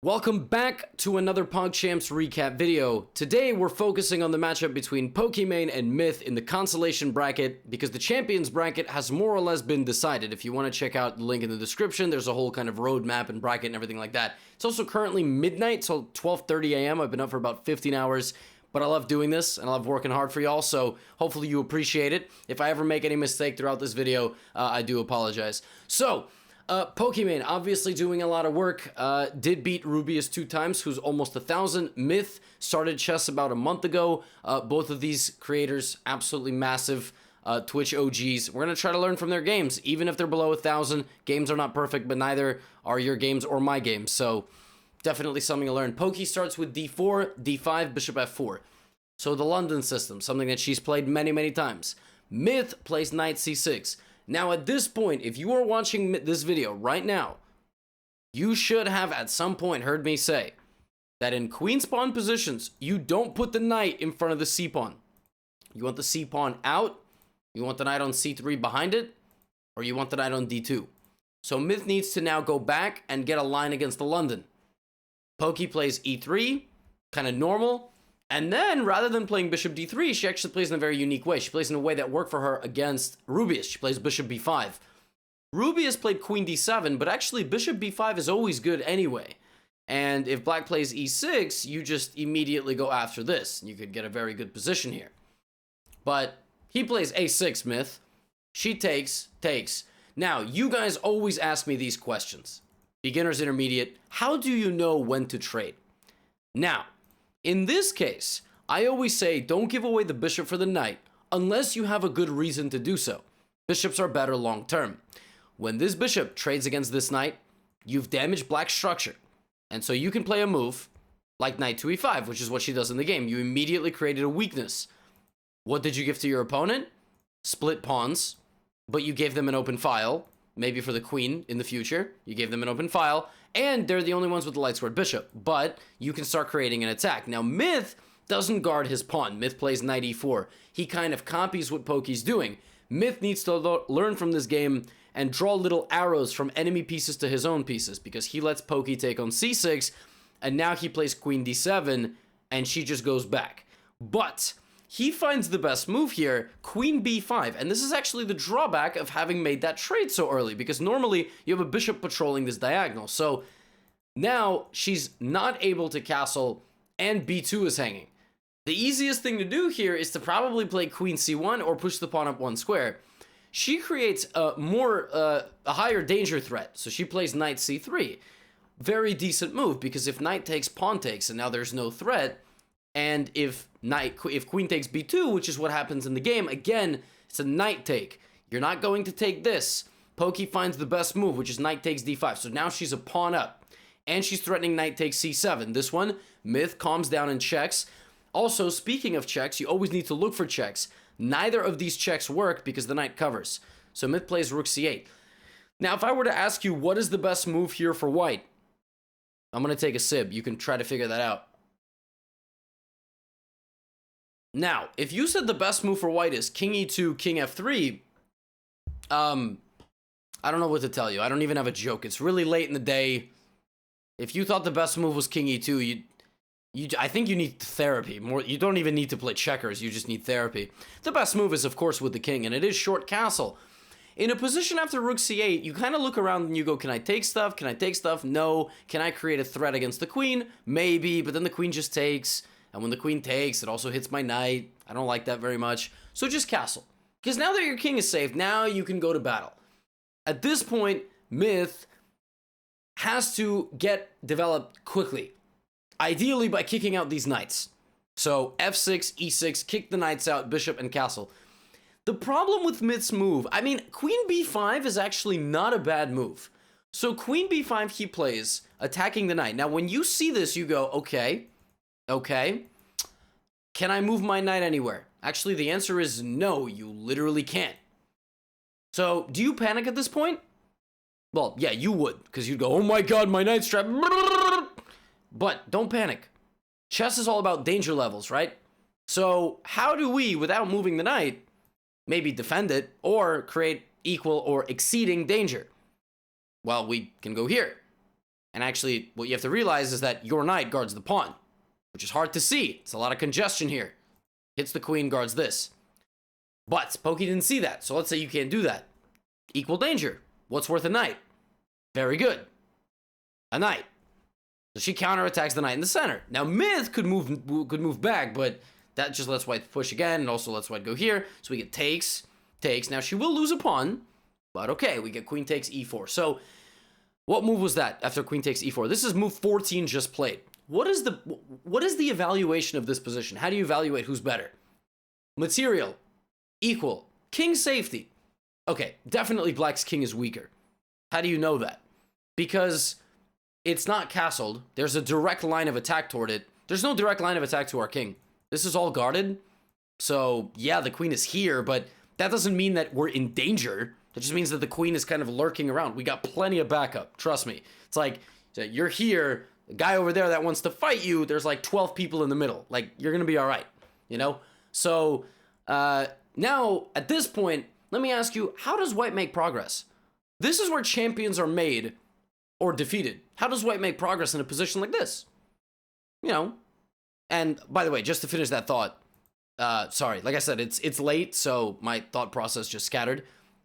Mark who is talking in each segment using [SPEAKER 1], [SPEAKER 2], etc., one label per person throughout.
[SPEAKER 1] Welcome back to another PogChamps recap video. Today we're focusing on the matchup between Pokimane and Myth in the consolation bracket because the champions bracket has more or less been decided. If you want to check out the link in the description, there's a whole kind of roadmap and bracket and everything like that. It's also currently midnight, so 12:30 a.m. I've been up for about 15 hours, but I love doing this and I love working hard for y'all, so hopefully you appreciate it. If I ever make any mistake throughout this video, I do apologize. So, Pokimane, obviously doing a lot of work, did beat Rubius 2 times, who's almost 1,000. Myth started chess about a month ago. Both of these creators, absolutely massive Twitch OGs. We're going to try to learn from their games, even if they're below 1,000. Games are not perfect, but neither are your games or my games, so definitely something to learn. Poki starts with d4, d5, bishop f4. So the London system, something that she's played many, many times. Myth plays knight c6. Now, at this point, if you are watching this video right now, you should have at some point heard me say that in queen spawn positions, you don't put the knight in front of the c-pawn. You want the c-pawn out, you want the knight on c3 behind it, or you want the knight on d2. So Myth needs to now go back and get a line against the London. Poki plays e3, kind of normal. And then, rather than playing bishop d3, she actually plays in a very unique way. She plays in a way that worked for her against Rubius. She plays bishop b5. Rubius played queen d7, but actually bishop b5 is always good anyway. And if black plays e6, you just immediately go after this. You could get a very good position here. But he plays a6, Myth. She takes. Now, you guys always ask me these questions. Beginners, intermediate, how do you know when to trade? Now, in this case, I always say don't give away the bishop for the knight unless you have a good reason to do so. Bishops are better long term. When this bishop trades against this knight, you've damaged black's structure. And so you can play a move like knight to e5, which is what she does in the game. You immediately created a weakness. What did you give to your opponent? Split pawns, but you gave them an open file. Maybe for the queen in the future, you gave them an open file, and they're the only ones with the light squared bishop, but you can start creating an attack. Now, Myth doesn't guard his pawn. Myth plays knight e4. He kind of copies what Poki's doing. Myth needs to learn from this game and draw little arrows from enemy pieces to his own pieces, because he lets Poki take on c6, and now he plays queen d7, and she just goes back. But he finds the best move here, queen b5, and this is actually the drawback of having made that trade so early, because normally you have a bishop patrolling this diagonal. So now she's not able to castle, and b2 is hanging. The easiest thing to do here is to probably play queen c1 or push the pawn up one square. She creates a higher danger threat, so she plays knight c3. Very decent move, because if knight takes, pawn takes, and now there's no threat. And if queen takes b2, which is what happens in the game, again, it's a knight take. You're not going to take this. Poki finds the best move, which is knight takes d5. So now she's a pawn up. And she's threatening knight takes c7. This one, Myth calms down and checks. Also, speaking of checks, you always need to look for checks. Neither of these checks work because the knight covers. So Myth plays rook c8. Now, if I were to ask you what is the best move here for white, I'm going to take a sib. You can try to figure that out. Now, if you said the best move for white is king e2, king f3, I don't know what to tell you. I don't even have a joke. It's really late in the day. If you thought the best move was king e2, I think you need therapy. You don't even need to play checkers. You just need therapy. The best move is, of course, with the king, and it is short castle. In a position after rook c8, you kind of look around and you go, can I take stuff? Can I take stuff? No. Can I create a threat against the queen? Maybe, but then the queen just takes. And when the queen takes, it also hits my knight. I don't like that very much. So just castle. Because now that your king is safe, now you can go to battle. At this point, Myth has to get developed quickly. Ideally by kicking out these knights. So f6, e6, kick the knights out, bishop and castle. The problem with Myth's move, I mean, queen b5 is actually not a bad move. So queen b5 he plays, attacking the knight. Now when you see this, you go, okay. Can I move my knight anywhere? Actually, the answer is no, you literally can't. So, do you panic at this point? Well, yeah, you would, because you'd go, oh my god, my knight's trapped. But don't panic. Chess is all about danger levels, right? So, how do we, without moving the knight, maybe defend it, or create equal or exceeding danger? Well, we can go here. And actually, what you have to realize is that your knight guards the pawn, which is hard to see. It's a lot of congestion here. Hits the queen, guards this. But Poki didn't see that, so let's say you can't do that. Equal danger. What's worth a knight? Very good. A knight. So she counterattacks the knight in the center. Now Myth could move back, but that just lets white push again, and also lets white go here. So we get takes. Now she will lose a pawn, but okay, we get queen takes e4. So what move was that after queen takes e4? This is move 14 just played. What is the evaluation of this position? How do you evaluate who's better? Material, equal. King safety. Okay, definitely black's king is weaker. How do you know that? Because it's not castled. There's a direct line of attack toward it. There's no direct line of attack to our king. This is all guarded. So yeah, the queen is here, but that doesn't mean that we're in danger. That just means that the queen is kind of lurking around. We got plenty of backup. Trust me. It's like, you're here, the guy over there that wants to fight you, there's like 12 people in the middle. Like, you're going to be all right, you know? So now, at this point, let me ask you, how does white make progress? This is where champions are made or defeated. How does white make progress in a position like this? You know? And by the way, just to finish that thought, sorry, like I said, it's late, so my thought process just scattered.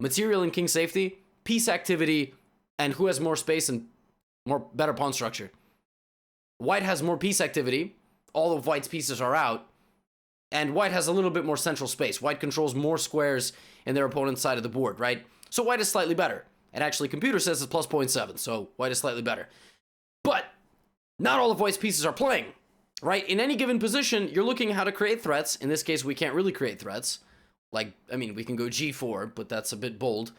[SPEAKER 1] Material and king safety, piece activity, and who has more space and better pawn structure. White has more piece activity. All of white's pieces are out. And white has a little bit more central space. White controls more squares in their opponent's side of the board, right? So white is slightly better. And actually, computer says it's plus 0.7, so white is slightly better. But not all of white's pieces are playing, right? In any given position, you're looking at how to create threats. In this case, we can't really create threats. Like, I mean, we can go g4, but that's a bit bold.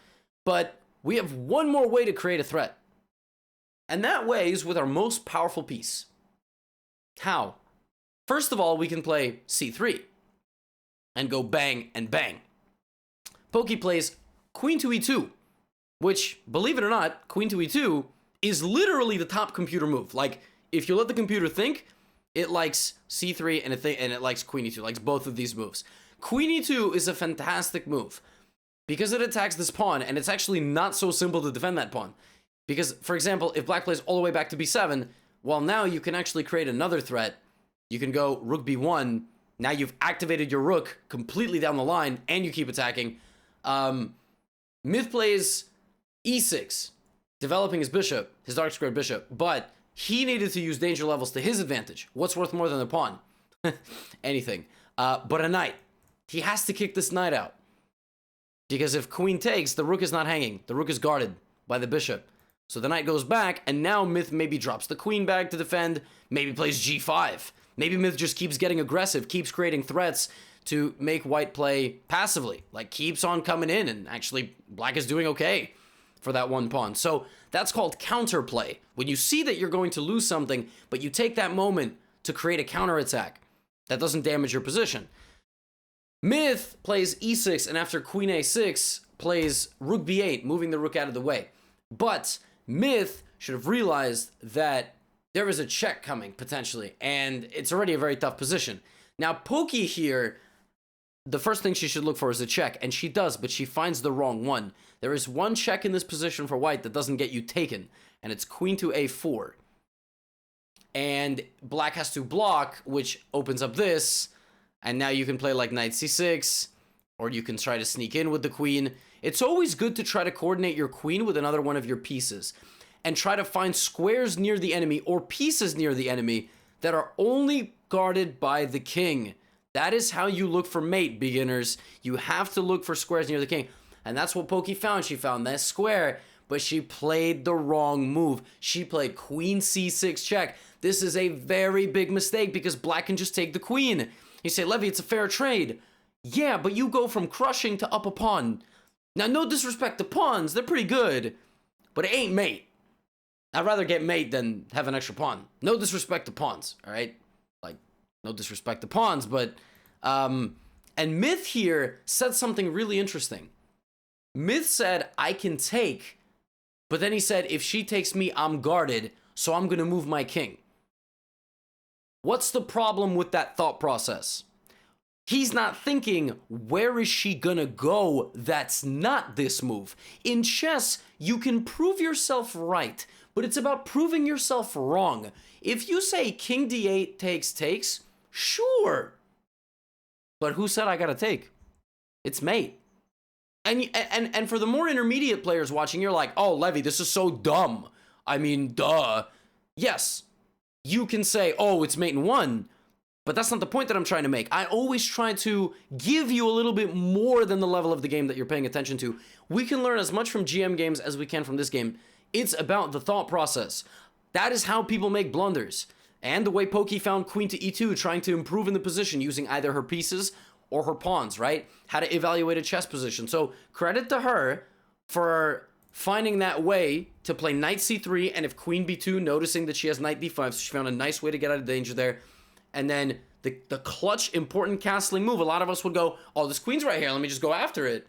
[SPEAKER 1] But we have one more way to create a threat. And that way is with our most powerful piece. How? First of all, we can play c3 and go bang and bang. Poki plays queen to e2, which, believe it or not, queen to e2 is literally the top computer move. Like, if you let the computer think, it likes c3 and it likes queen e2, likes both of these moves. Queen e2 is a fantastic move because it attacks this pawn, and it's actually not so simple to defend that pawn. Because, for example, if black plays all the way back to b7, well, now you can actually create another threat. You can go rook b1. Now you've activated your rook completely down the line, and you keep attacking. Myth plays e6, developing his bishop, his dark squared bishop, but he needed to use danger levels to his advantage. What's worth more than a pawn? Anything. But a knight. He has to kick this knight out. Because if queen takes, the rook is not hanging. The rook is guarded by the bishop. So the knight goes back, and now Myth maybe drops the queen back to defend, maybe plays g5. Maybe Myth just keeps getting aggressive, keeps creating threats to make white play passively. Like, keeps on coming in, and actually black is doing okay for that one pawn. So that's called counterplay. When you see that you're going to lose something, but you take that moment to create a counterattack that doesn't damage your position. Myth plays e6, and after queen a6, plays rook b8, moving the rook out of the way. But Myth should have realized that there is a check coming, potentially, and it's already a very tough position. Now, Poki here, the first thing she should look for is a check, and she does, but she finds the wrong one. There is one check in this position for white that doesn't get you taken, and it's queen to a4. And black has to block, which opens up this, and now you can play like knight c6, or you can try to sneak in with the queen. It's always good to try to coordinate your queen with another one of your pieces, and try to find squares near the enemy or pieces near the enemy that are only guarded by the king. That is how you look for mate, beginners. You have to look for squares near the king. And that's what Poki found. She found that square, but she played the wrong move. She played queen c6 check. This is a very big mistake because black can just take the queen. You say, Levy, it's a fair trade. Yeah, but you go from crushing to up a pawn. Now, no disrespect to pawns. They're pretty good, but it ain't mate. I'd rather get mate than have an extra pawn. No disrespect to pawns, all right? Like, no disrespect to pawns, but... and Myth here said something really interesting. Myth said, I can take, but then he said, if she takes me, I'm guarded, so I'm going to move my king. What's the problem with that thought process? He's not thinking, where is she gonna go that's not this move? In chess, you can prove yourself right, but it's about proving yourself wrong. If you say king d8 takes, sure. But who said I gotta take? It's mate. And for the more intermediate players watching, you're like, oh, Levy, this is so dumb. I mean, duh. Yes, you can say, oh, it's mate in 1, but that's not the point that I'm trying to make. I always try to give you a little bit more than the level of the game that you're paying attention to. We can learn as much from GM games as we can from this game. It's about the thought process. That is how people make blunders. And the way Poki found queen to e2, trying to improve in the position using either her pieces or her pawns, right? How to evaluate a chess position. So credit to her for finding that way to play knight c3, and if queen b2, noticing that she has knight d5, so she found a nice way to get out of danger there. And then the clutch, important castling move. A lot of us would go, oh, this queen's right here, let me just go after it.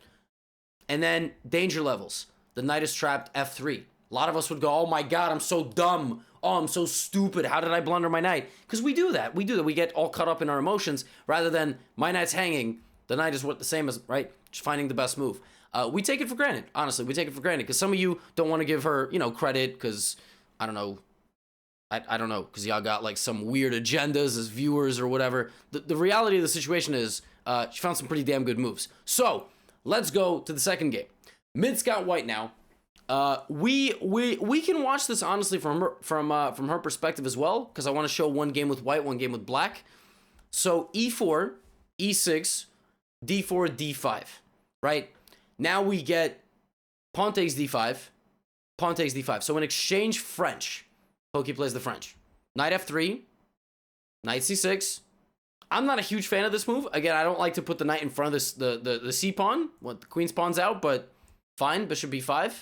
[SPEAKER 1] And then danger levels. The knight is trapped, f3. A lot of us would go, oh my god, I'm so dumb. Oh, I'm so stupid. How did I blunder my knight? Because we do that. We get all caught up in our emotions rather than my knight's hanging. The knight is what the same as, right? Just finding the best move. We take it for granted. Honestly, we take it for granted because some of you don't want to give her, credit because, I don't know. I don't know, because y'all got like some weird agendas as viewers or whatever. The reality of the situation is she found some pretty damn good moves. So let's go to the second game. Mid Scout White now. We can watch this honestly from her perspective as well, because I want to show one game with white, one game with black. So e4, e6, d4, d5, right? Now we get pawn takes d5, pawn takes d5. So in exchange, French. Poki plays the French. Knight f3, knight c6. I'm not a huge fan of this move. Again, I don't like to put the knight in front of the c pawn. Want the queen's pawn's out, but fine. Bishop b5.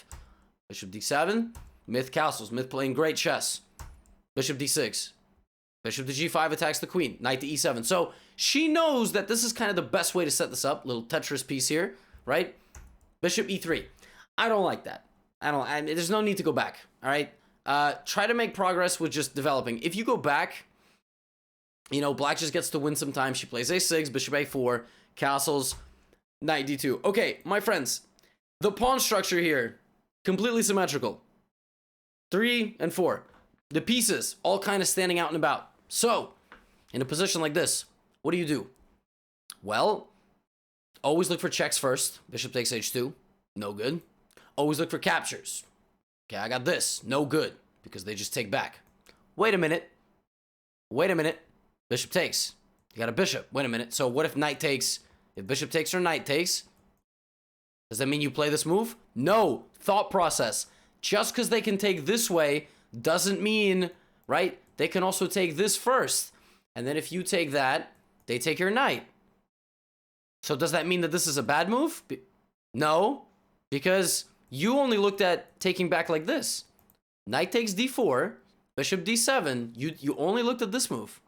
[SPEAKER 1] Bishop d7, Myth castles, Myth playing great chess. Bishop d6, bishop to g5 attacks the queen, knight to e7. So she knows that this is kind of the best way to set this up. Little Tetris piece here, right? Bishop e3. I don't like that. There's no need to go back, all right? Try to make progress with just developing. If you go back, black just gets to win sometimes. She plays a6, bishop a4, castles, knight d2. Okay, my friends, the pawn structure here, completely symmetrical. 3 and 4. The pieces all kind of standing out and about. So, in a position like this, what do? Well, always look for checks first. Bishop takes h2. No good. Always look for captures. Okay, I got this. No good, because they just take back. Wait a minute. Bishop takes. You got a bishop. Wait a minute. So what if knight takes? If bishop takes or knight takes, does that mean you play this move? No. Thought process. Just because they can take this way doesn't mean, right? They can also take this first. And then if you take that, they take your knight. So does that mean that this is a bad move? No, because you only looked at taking back like this. Knight takes d4, bishop d7. You only looked at this move.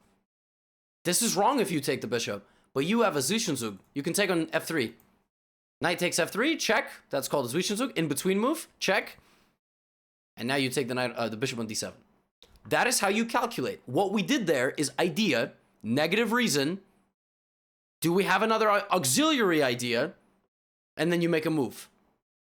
[SPEAKER 1] This is wrong if you take the bishop, but you have a Zwischenzug. You can take on f3. Knight takes f3, check. That's called a Zwischenzug. In between move, check. And now you take the bishop on d7. That is how you calculate. What we did there is idea, negative reason. Do we have another auxiliary idea? And then you make a move.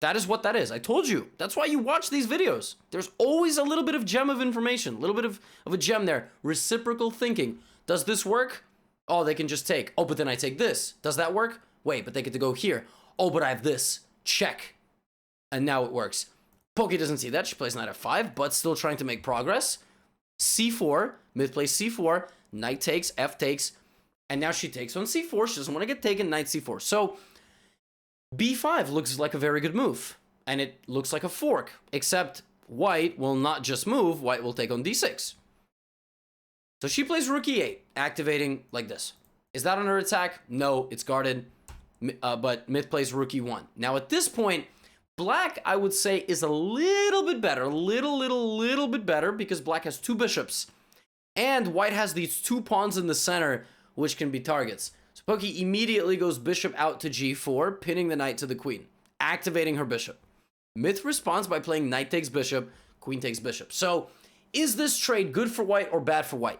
[SPEAKER 1] That is what that is. I told you. That's why you watch these videos. There's always a little bit of gem of information, a little bit of a gem there. Reciprocal thinking. Does this work? Oh, they can just take. Oh, but then I take this. Does that work? Wait, but they get to go here. Oh, but I have this. Check. And now it works. Poki doesn't see that. She plays knight f5, but still trying to make progress. c4. Myth plays c4. Knight takes, f takes. And now she takes on c4. She doesn't want to get taken. Knight c4. So b5 looks like a very good move. And it looks like a fork. Except white will not just move. White will take on d6. So she plays rook e8, activating like this. Is that on her attack? No, it's guarded. But Myth plays rook e1. Now at this point, black, I would say, is a little bit better. A little bit better because black has two bishops. And white has these two pawns in the center, which can be targets. So Poki immediately goes bishop out to g4, pinning the knight to the queen, activating her bishop. Myth responds by playing knight takes bishop, queen takes bishop. So is this trade good for white or bad for white?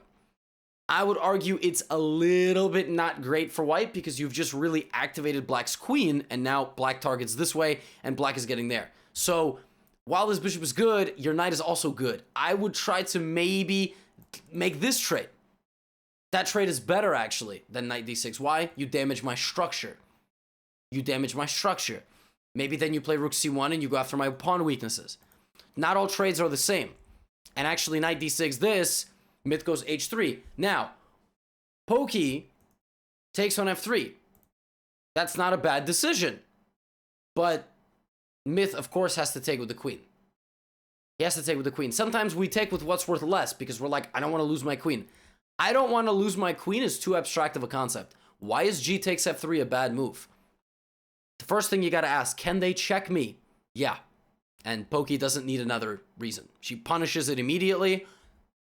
[SPEAKER 1] I would argue it's a little bit not great for white because you've just really activated black's queen and now black targets this way and black is getting there. So while this bishop is good, your knight is also good. I would try to maybe make this trade. That trade is better, actually, than knight d6. Why? You damage my structure. You damage my structure. Maybe then you play rook c1 and you go after my pawn weaknesses. Not all trades are the same. And actually, knight d6 this, Myth goes h3. Now, Poki takes on f3. That's not a bad decision. But Myth, of course, has to take with the queen. He has to take with the queen. Sometimes we take with what's worth less because we're like, I don't want to lose my queen. I don't want to lose my queen is too abstract of a concept. Why is g takes f3 a bad move? The first thing you got to ask, can they check me? Yeah. And Poki doesn't need another reason. She punishes it immediately.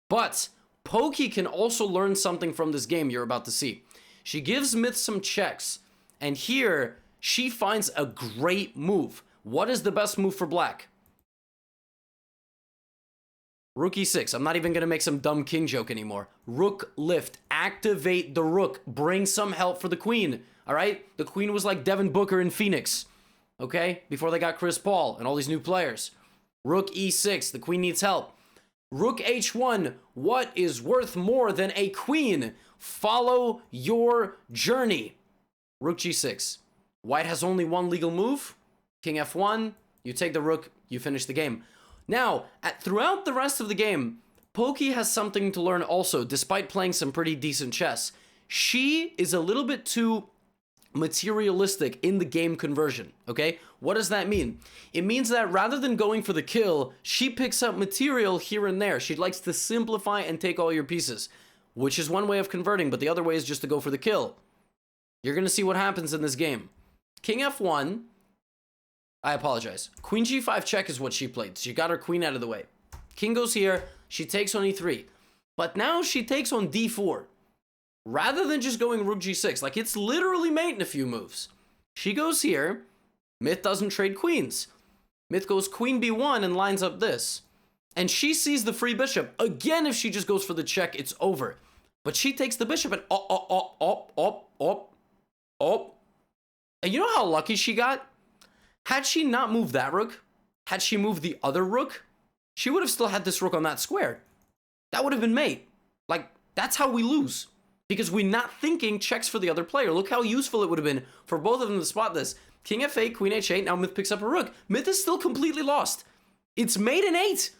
[SPEAKER 1] But Poki can also learn something from this game you're about to see. She gives Myth some checks. And here, she finds a great move. What is the best move for black? Rook e6. I'm not even going to make some dumb king joke anymore. Rook lift. Activate the rook. Bring some help for the queen. All right? The queen was like Devin Booker in Phoenix. Okay? Before they got Chris Paul and all these new players. Rook e6. The queen needs help. Rook h1. What is worth more than a queen? Follow your journey. Rook g6. White has only one legal move. King f1. You take the rook. You finish the game. Now, throughout the rest of the game, Poki has something to learn also, despite playing some pretty decent chess. She is a little bit too materialistic in the game conversion, okay? What does that mean? It means that rather than going for the kill, she picks up material here and there. She likes to simplify and take all your pieces, which is one way of converting, but the other way is just to go for the kill. You're going to see what happens in this game. King f1. I apologize. Queen g5 check is what she played. She got her queen out of the way. King goes here. She takes on e3. But now she takes on d4. Rather than just going rook g6. Like, it's literally mate in a few moves. She goes here. Myth doesn't trade queens. Myth goes queen b1 and lines up this. And she sees the free bishop. Again, if she just goes for the check, it's over. But she takes the bishop and And you know how lucky she got? Had she not moved that rook, had she moved the other rook, she would have still had this rook on that square. That would have been mate. Like, that's how we lose. Because we're not thinking checks for the other player. Look how useful it would have been for both of them to spot this. King f8, queen h8, now Myth picks up a rook. Myth is still completely lost. It's mate in 8.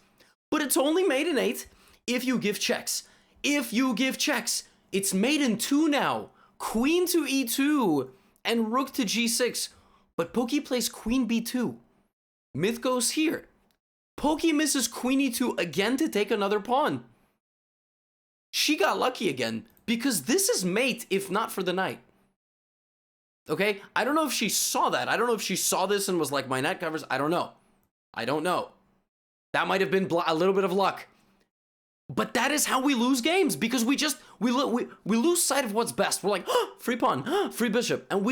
[SPEAKER 1] But it's only mate in 8 if you give checks. If you give checks. It's mate in 2 now. Queen to e2 and rook to g6. But Poki plays queen b2. Myth goes here. Poki misses queen e2 again to take another pawn. She got lucky again because this is mate if not for the knight. Okay? I don't know if she saw that. I don't know if she saw this and was like, my knight covers. I don't know. I don't know. That might have been a little bit of luck. But that is how we lose games because we lose sight of what's best. We're like, oh, free pawn, free bishop. And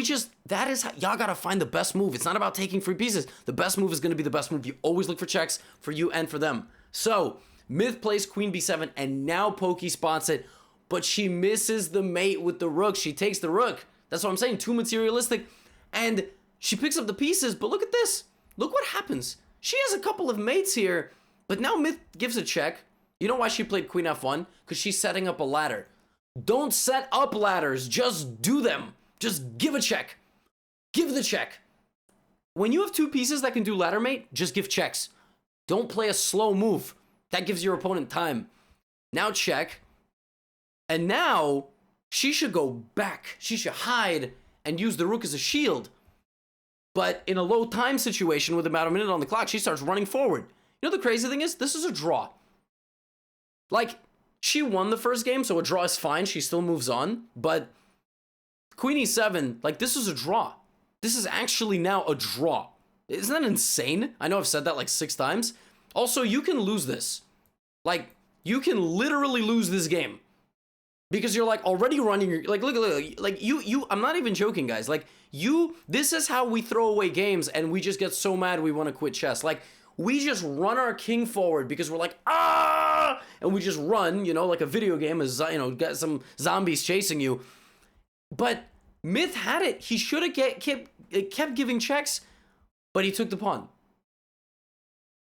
[SPEAKER 1] that is how, y'all gotta find the best move. It's not about taking free pieces. The best move is gonna be the best move. You always look for checks for you and for them. So, Myth plays queen b7 and now Poki spots it, but she misses the mate with the rook. She takes the rook. That's what I'm saying, too materialistic. And she picks up the pieces, but look at this. Look what happens. She has a couple of mates here, but now Myth gives a check. You know why she played queen f1? Because she's setting up a ladder. Don't set up ladders. Just do them. Just give a check. Give the check. When you have two pieces that can do ladder mate, just give checks. Don't play a slow move. That gives your opponent time. Now check. And now she should go back. She should hide and use the rook as a shield. But in a low time situation with about a minute on the clock, she starts running forward. You know the crazy thing is? This is a draw. Like, she won the first game, so a draw is fine. She still moves on. But queen e7, like, this is a draw. This is actually now a draw. Isn't that insane? I know I've said that like 6 times. Also, you can lose this. Like, you can literally lose this game. Because you're, like, already running your... Like, look, like, you... I'm not even joking, guys. Like, this is how we throw away games, and we just get so mad we want to quit chess. Like, we just run our king forward because we're like, ah! And we just run, you know, like a video game, you know, got some zombies chasing you. But Myth had it. He should have kept giving checks, but he took the pawn.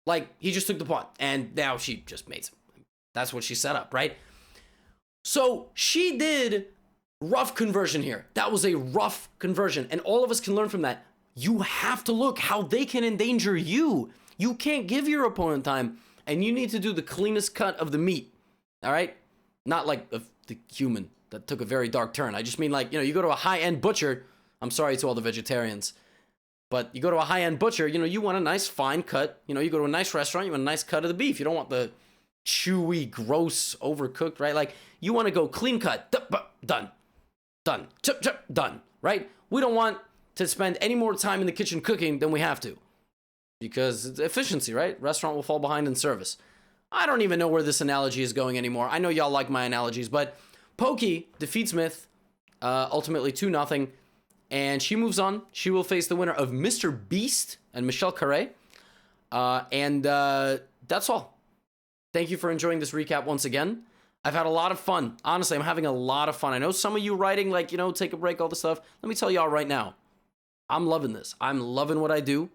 [SPEAKER 1] Like, he just took the pawn, and now she just mates him. That's what she set up, right? So she did rough conversion here. That was a rough conversion, and all of us can learn from that. You have to look how they can endanger you. You can't give your opponent time, and you need to do the cleanest cut of the meat, all right? Not like the human that took a very dark turn. I just mean like, you go to a high-end butcher. I'm sorry to all the vegetarians, but you go to a high-end butcher, you want a nice fine cut. You go to a nice restaurant, you want a nice cut of the beef. You don't want the chewy, gross, overcooked, right? Like, you want to go clean cut, done, chip, done, right? We don't want to spend any more time in the kitchen cooking than we have to, because it's efficiency, right? Restaurant will fall behind in service. I don't even know where this analogy is going anymore. I know y'all like my analogies, but Poki defeats Myth, ultimately 2-0, and she moves on. She will face the winner of MrBeast and Michelle Carré, and that's all. Thank you for enjoying this recap once again. I've had a lot of fun. Honestly, I'm having a lot of fun. I know some of you writing, like, take a break, all this stuff. Let me tell y'all right now, I'm loving this. I'm loving what I do.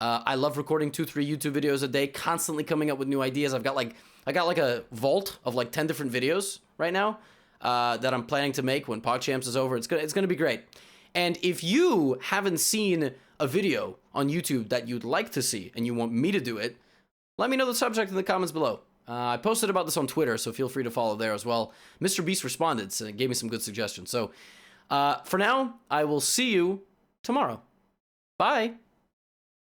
[SPEAKER 1] I love recording 2-3 YouTube videos a day, constantly coming up with new ideas. I got like a vault of like 10 different videos right now that I'm planning to make when PogChamps is over. It's gonna be great. And if you haven't seen a video on YouTube that you'd like to see and you want me to do it, let me know the subject in the comments below. I posted about this on Twitter, so feel free to follow there as well. MrBeast responded, so gave me some good suggestions. So for now, I will see you tomorrow. Bye.